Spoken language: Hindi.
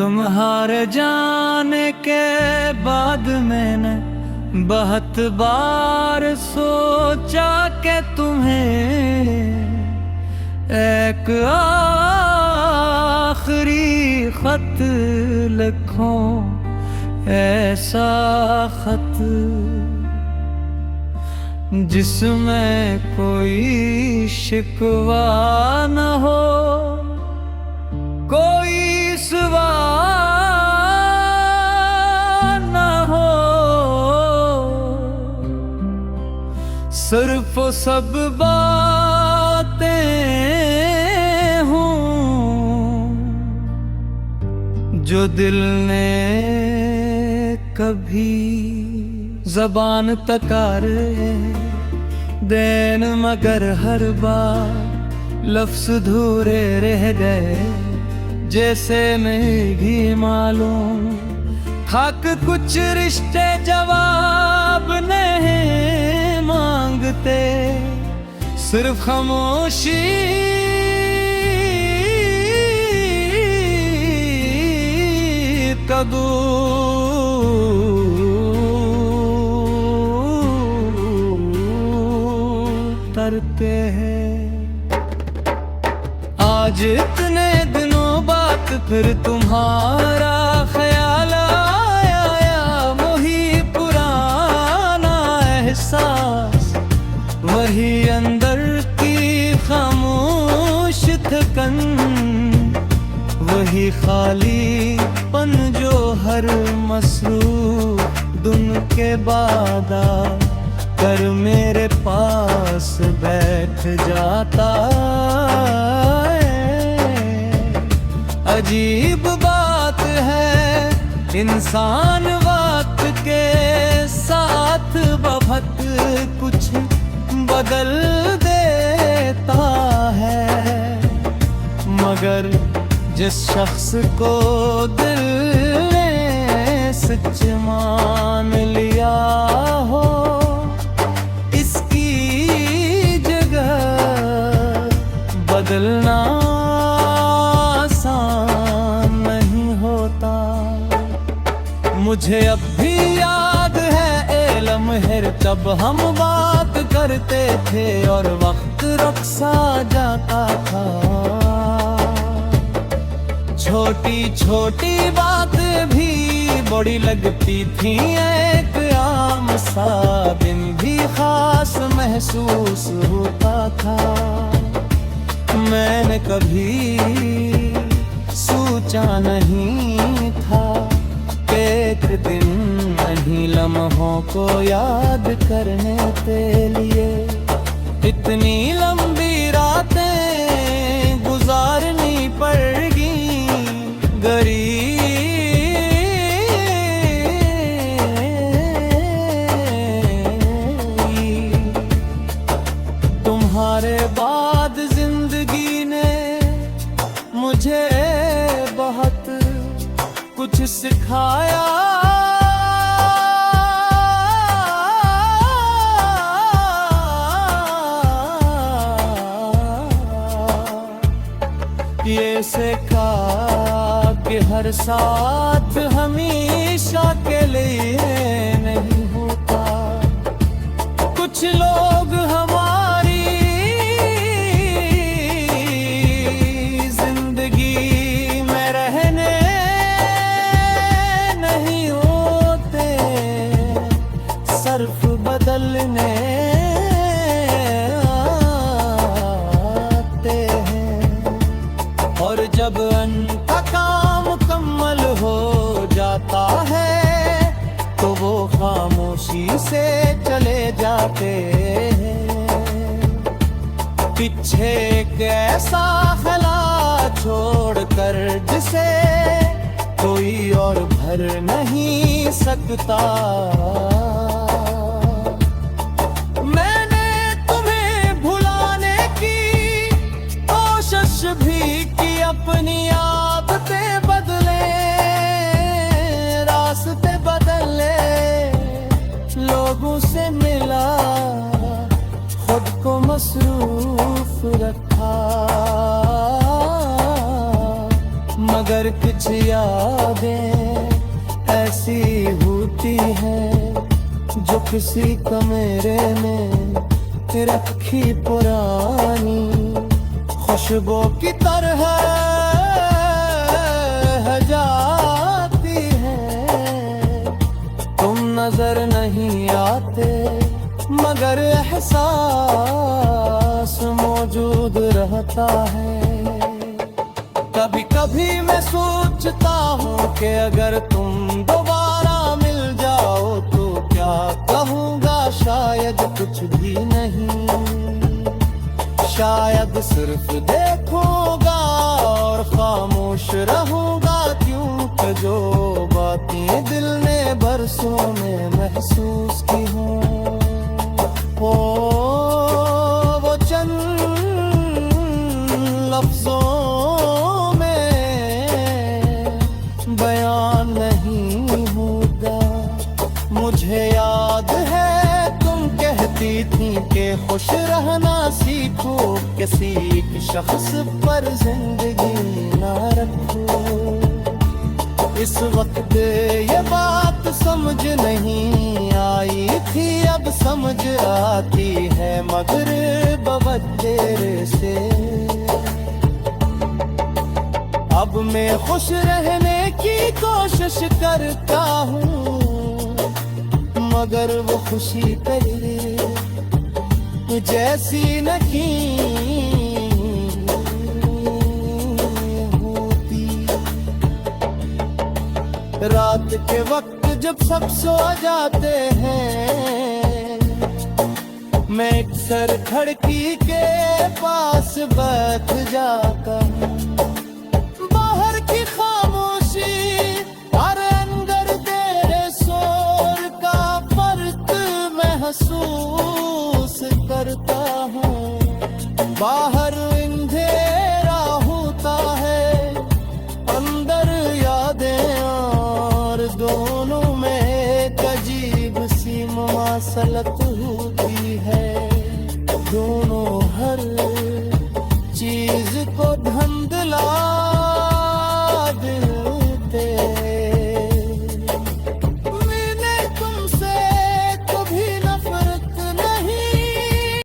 तुम्हारे जाने के बाद मैंने बहुत बार सोचा कि तुम्हें एक आखिरी खत लिखूं, ऐसा खत जिसमें कोई शिकवा न हो, कोई सवाल न हो, सिर्फ सब बातें हों जो दिल ने कभी ज़बान तकारे देन, मगर हर बार लफ्ज़ धूरे रह गए, जैसे नहीं भी मालूम था कि कुछ रिश्ते जवाब नहीं मांगते, सिर्फ खामोशी कबूल करते हैं। आज इतने दिनों बाद फिर तुम्हारा ख्याल आया, वही पुराना एहसास, वही अंदर की खामोश थकन, वही खालीपन जो हर मसरूफ दिन के बाद कर मेरे पास बैठ जाता। अजीब बात है, इंसान वक्त के साथ बहुत कुछ बदल देता है, मगर जिस शख्स को दिल ने सच मान लिया हो, इसकी जगह बदलना मुझे अब भी याद है ए लम्हे जब हम बात करते थे और वक्त रुखसा जाता था। छोटी छोटी बात भी बड़ी लगती थी, एक आम सा दिन भी खास महसूस होता था। मैंने कभी सोचा नहीं था एक दिन नहीं लम्हों को याद करने के लिए इतनी लंबी रातें गुजारनी पड़गी। गरीब तुम्हारे बाद जिंदगी ने मुझे बहुत कुछ सिखाया। ये सीखा कि हर साथ हमेशा के लिए नहीं होता। कुछ लोग हमारी जिंदगी में रहने नहीं होते, सिर्फ बदलने आते हैं। और जब उनका काम मुकम्मल हो जाता है तो वो खामोशी से चले जाते हैं। पीछे एक ऐसा खला छोड़कर जिसे कोई और भर नहीं सकता। मैंने तुम्हें भुलाने की कोशिश भी की, अपनी आदतें बदले, रास्ते बदले, लोगों से मिला, खुद को मसरूफ रखा, मगर मगर कुछ यादें ऐसी होती हैं जो किसी कमरे में रखी पुरानी खुशबू की तरह जाती है। तुम नजर नहीं आते मगर एहसास मौजूद रहता है। कभी कभी मैं सोचता हूँ कि अगर तुम दोबारा मिल जाओ तो क्या कहूँगा, शायद कुछ भी नहीं, शायद सिर्फ देखूंगा और खामोश रहूंगा, क्योंकि जो बातें दिल ने बरसों में महसूस की हों वो चंद लफ्जों में बयान नहीं होगा। मुझे याद है तुम कहती थी कि खुश रहना सीखो, किसी एक शख्स पर जिंदगी ना रखो। इस वक्त ये बात समझ नहीं आई थी, अब समझ आती है मगर बवतेरे से। अब मैं खुश रहने की कोशिश करता हूँ मगर वो खुशी तेरे जैसी नहीं होती। रात के वक्त जब सब सो जाते हैं मैं अक्सर खिड़की के पास बैठ जाता हूँ। बाहर की खामोशी और अंदर तेरे शोर का फर्क महसूस करता हूँ। बाहर अंधेरा होता है, अंदर यादें और दोनों में एक अजीब सी मुमासलत होती है।